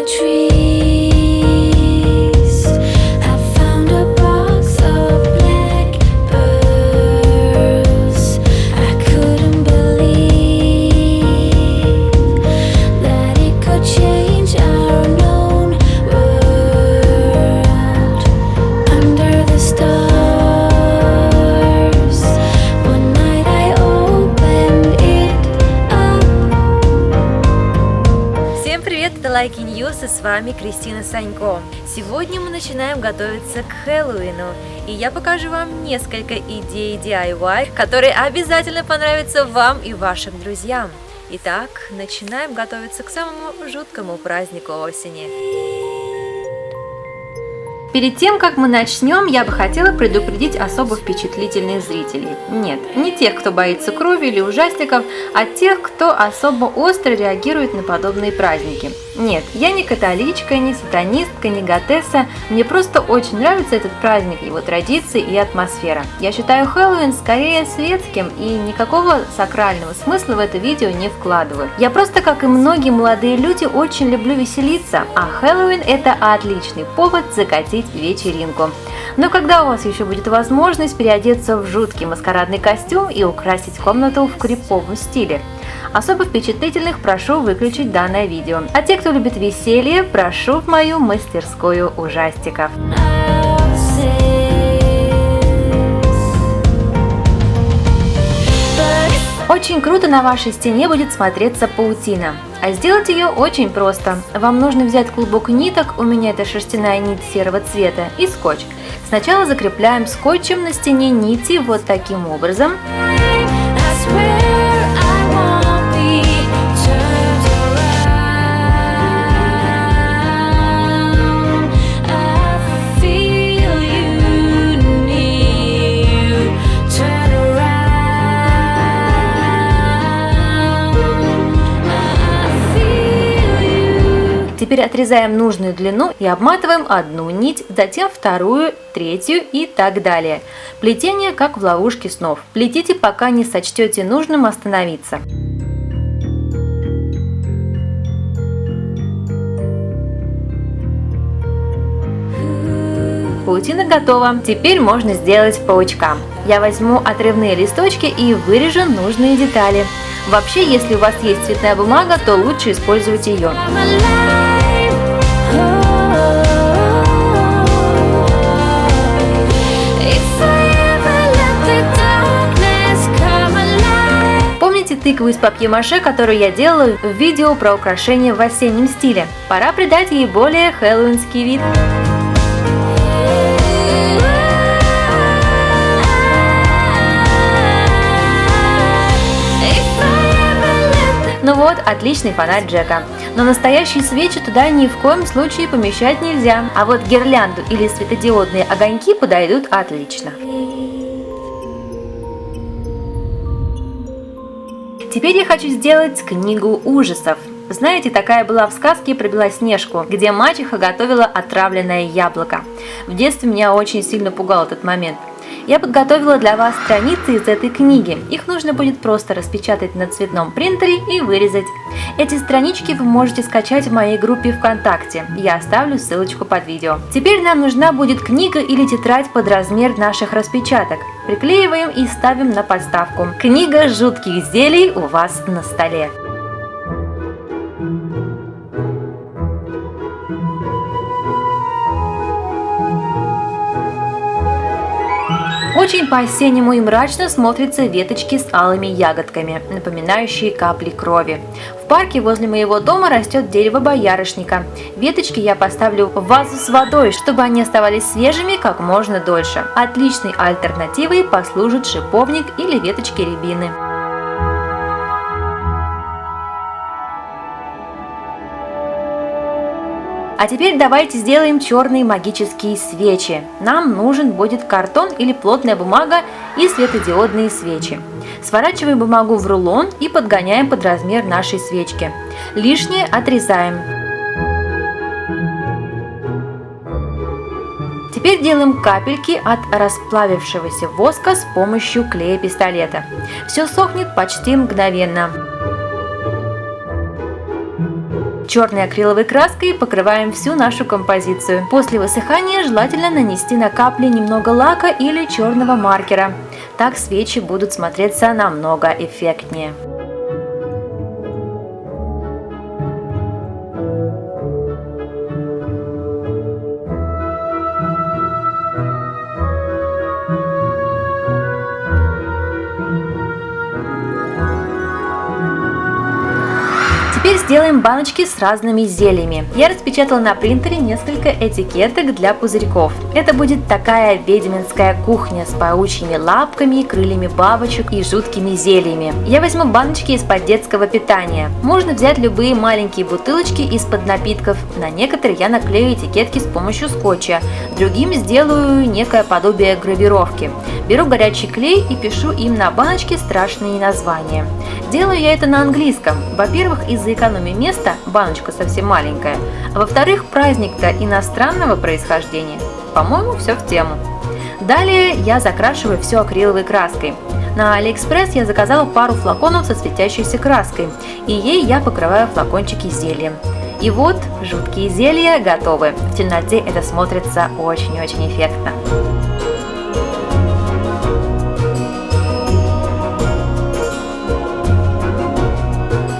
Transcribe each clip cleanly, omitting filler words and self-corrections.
the trees. I found a box of black pearls. I couldn't believe that it could change our known world. Under the stars, one night I opened it up. Всем привет, это Лайки Ньюс, и с вами Кристина Санько. Сегодня мы начинаем готовиться к Хэллоуину, и я покажу вам несколько идей DIY, которые обязательно понравятся вам и вашим друзьям. Итак, начинаем готовиться к самому жуткому празднику осени. Перед тем, как мы начнем, я бы хотела предупредить особо впечатлительных зрителей. Нет, не тех, кто боится крови или ужастиков, а тех, кто особо остро реагирует на подобные праздники. Нет, я не католичка, не сатанистка, не готесса, мне просто очень нравится этот праздник, его традиции и атмосфера. Я считаю Хэллоуин скорее светским и никакого сакрального смысла в это видео не вкладываю. Я просто, как и многие молодые люди, очень люблю веселиться, а Хэллоуин это отличный повод закатить вечеринку. Но когда у вас еще будет возможность переодеться в жуткий маскарадный костюм и украсить комнату в криповом стиле? Особо впечатлительных прошу выключить данное видео. А те, кто любит веселье, прошу в мою мастерскую ужастиков. Очень круто на вашей стене будет смотреться паутина. А сделать ее очень просто. Вам нужно взять клубок ниток, у меня это шерстяная нить серого цвета, и скотч. Сначала закрепляем скотчем на стене нити вот таким образом. Теперь отрезаем нужную длину и обматываем одну нить, затем вторую, третью и так далее. Плетение как в ловушке снов. Плетите, пока не сочтете нужным остановиться. Паутина готова. Теперь можно сделать паучка. Я возьму отрывные листочки и вырежу нужные детали. Вообще, если у вас есть цветная бумага, то лучше использовать ее. Помните тыкву из папье-маше, которую я делала в видео про украшения в осеннем стиле? Пора придать ей более хэллоуинский вид. Ну вот, отличный фонарь Джека. Но настоящие свечи туда ни в коем случае помещать нельзя. А вот гирлянду или светодиодные огоньки подойдут отлично. Теперь я хочу сделать книгу ужасов. Знаете, такая была в сказке про Белоснежку, где мачеха готовила отравленное яблоко. В детстве меня очень сильно пугал этот момент. Я подготовила для вас страницы из этой книги. Их нужно будет просто распечатать на цветном принтере и вырезать. Эти странички вы можете скачать в моей группе ВКонтакте. Я оставлю ссылочку под видео. Теперь нам нужна будет книга или тетрадь под размер наших распечаток. Приклеиваем и ставим на подставку. Книга жутких зелий у вас на столе. Очень по-осеннему и мрачно смотрятся веточки с алыми ягодками, напоминающие капли крови. В парке возле моего дома растет дерево боярышника. Веточки я поставлю в вазу с водой, чтобы они оставались свежими как можно дольше. Отличной альтернативой послужит шиповник или веточки рябины. А теперь давайте сделаем черные магические свечи. Нам нужен будет картон или плотная бумага и светодиодные свечи. Сворачиваем бумагу в рулон и подгоняем под размер нашей свечки. Лишнее отрезаем. Теперь делаем капельки от расплавившегося воска с помощью клея-пистолета. Все сохнет почти мгновенно. Черной акриловой краской покрываем всю нашу композицию. После высыхания желательно нанести на капли немного лака или черного маркера. Так свечи будут смотреться намного эффектнее. Теперь сделаем баночки с разными зельями. Я распечатала на принтере несколько этикеток для пузырьков. Это будет такая ведьминская кухня с паучьими лапками, крыльями бабочек и жуткими зельями. Я возьму баночки из-под детского питания. Можно взять любые маленькие бутылочки из-под напитков. На некоторые я наклею этикетки с помощью скотча. Другим сделаю некое подобие гравировки. Беру горячий клей и пишу им на баночке страшные названия. Делаю я это на английском. Во-первых, из-за экономии места, баночка совсем маленькая. А во-вторых, праздник-то иностранного происхождения. По-моему, все в тему. Далее я закрашиваю все акриловой краской. На AliExpress я заказала пару флаконов со светящейся краской, и ей я покрываю флакончики зельем. И вот жуткие зелья готовы. В темноте это смотрится очень-очень эффектно.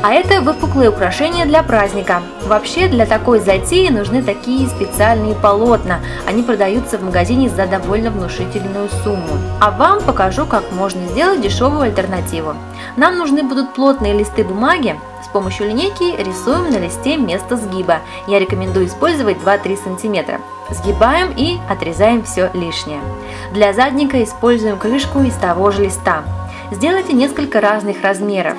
А это выпуклые украшения для праздника. Вообще для такой затеи нужны такие специальные полотна. Они продаются в магазине за довольно внушительную сумму. А вам покажу, как можно сделать дешевую альтернативу. Нам нужны будут плотные листы бумаги. С помощью линейки рисуем на листе место сгиба. Я рекомендую использовать 2-3 см. Сгибаем и отрезаем все лишнее. Для задника используем крышку из того же листа. Сделайте несколько разных размеров.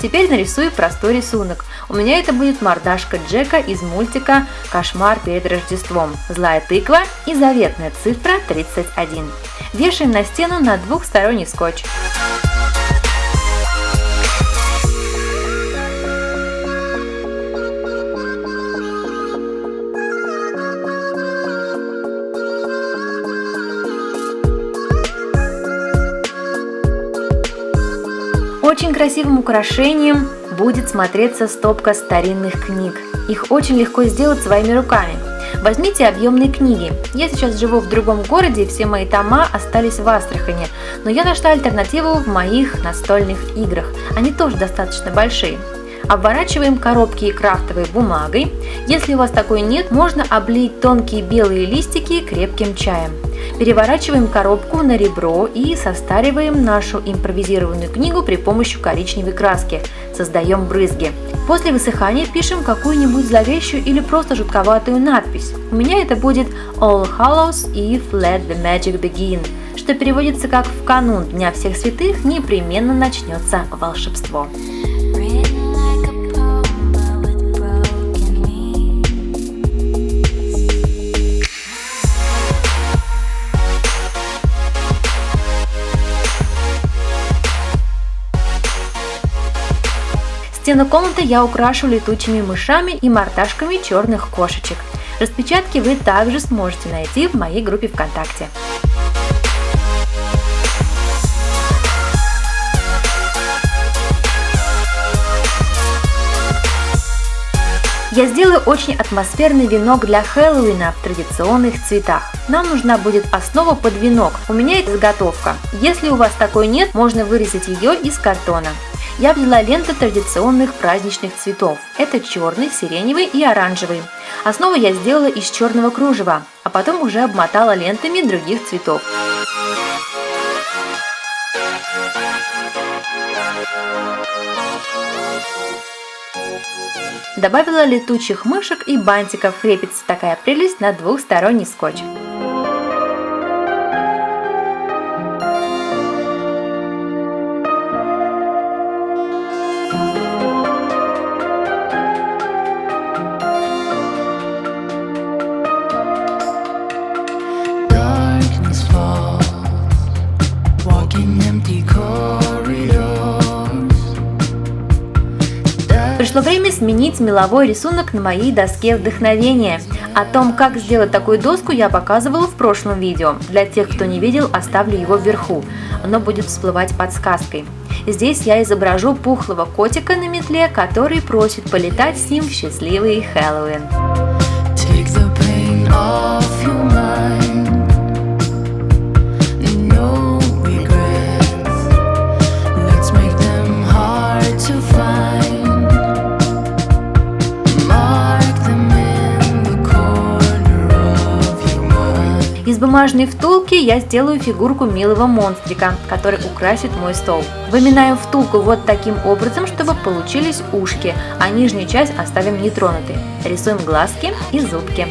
Теперь нарисую простой рисунок. У меня это будет мордашка Джека из мультика «Кошмар перед Рождеством», злая тыква и заветная цифра 31. Вешаем на стену на двухсторонний скотч. Очень красивым украшением будет смотреться стопка старинных книг. Их очень легко сделать своими руками. Возьмите объемные книги. Я сейчас живу в другом городе, и все мои тома остались в Астрахани, но я нашла альтернативу в моих настольных играх. Они тоже достаточно большие. Обворачиваем коробки крафтовой бумагой. Если у вас такой нет, можно облить тонкие белые листики крепким чаем. Переворачиваем коробку на ребро и состариваем нашу импровизированную книгу при помощи коричневой краски. Создаем брызги. После высыхания пишем какую-нибудь зловещую или просто жутковатую надпись. У меня это будет All Hallows Eve Let the Magic Begin, что переводится как «В канун Дня всех святых непременно начнется волшебство». Стену комнаты я украшу летучими мышами и мордашками черных кошечек. Распечатки вы также сможете найти в моей группе ВКонтакте. Я сделаю очень атмосферный венок для Хэллоуина в традиционных цветах. Нам нужна будет основа под венок. У меня это заготовка. Если у вас такой нет, можно вырезать ее из картона. Я взяла ленты традиционных праздничных цветов. Это черный, сиреневый и оранжевый. Основу я сделала из черного кружева, а потом уже обмотала лентами других цветов. Добавила летучих мышек и бантиков. Крепится такая прелесть на двухсторонний скотч. Пришло время сменить меловой рисунок на моей доске вдохновения. О том, как сделать такую доску, я показывала в прошлом видео. Для тех, кто не видел, оставлю его вверху. Оно будет всплывать подсказкой. Здесь я изображу пухлого котика на метле, который просит полетать с ним в счастливый Хэллоуин. Из бумажной втулки я сделаю фигурку милого монстрика, который украсит мой стол. Выминаю втулку вот таким образом, чтобы получились ушки, а нижнюю часть оставим нетронутой. Рисуем глазки и зубки.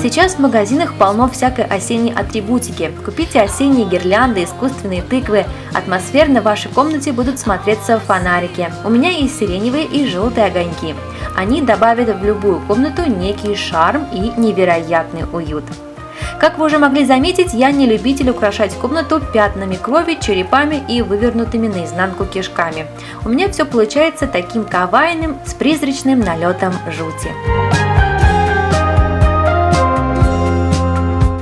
Сейчас в магазинах полно всякой осенней атрибутики. Купите осенние гирлянды, искусственные тыквы. Атмосферно в вашей комнате будут смотреться фонарики. У меня есть сиреневые и желтые огоньки. Они добавят в любую комнату некий шарм и невероятный уют. Как вы уже могли заметить, я не любитель украшать комнату пятнами крови, черепами и вывернутыми наизнанку кишками. У меня все получается таким кавайным, с призрачным налетом жути.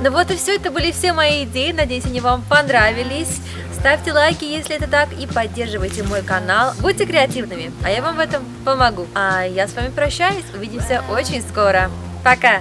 Ну вот и все, это были все мои идеи, надеюсь, они вам понравились. Ставьте лайки, если это так, и поддерживайте мой канал. Будьте креативными, а я вам в этом помогу. А я с вами прощаюсь, увидимся очень скоро. Пока!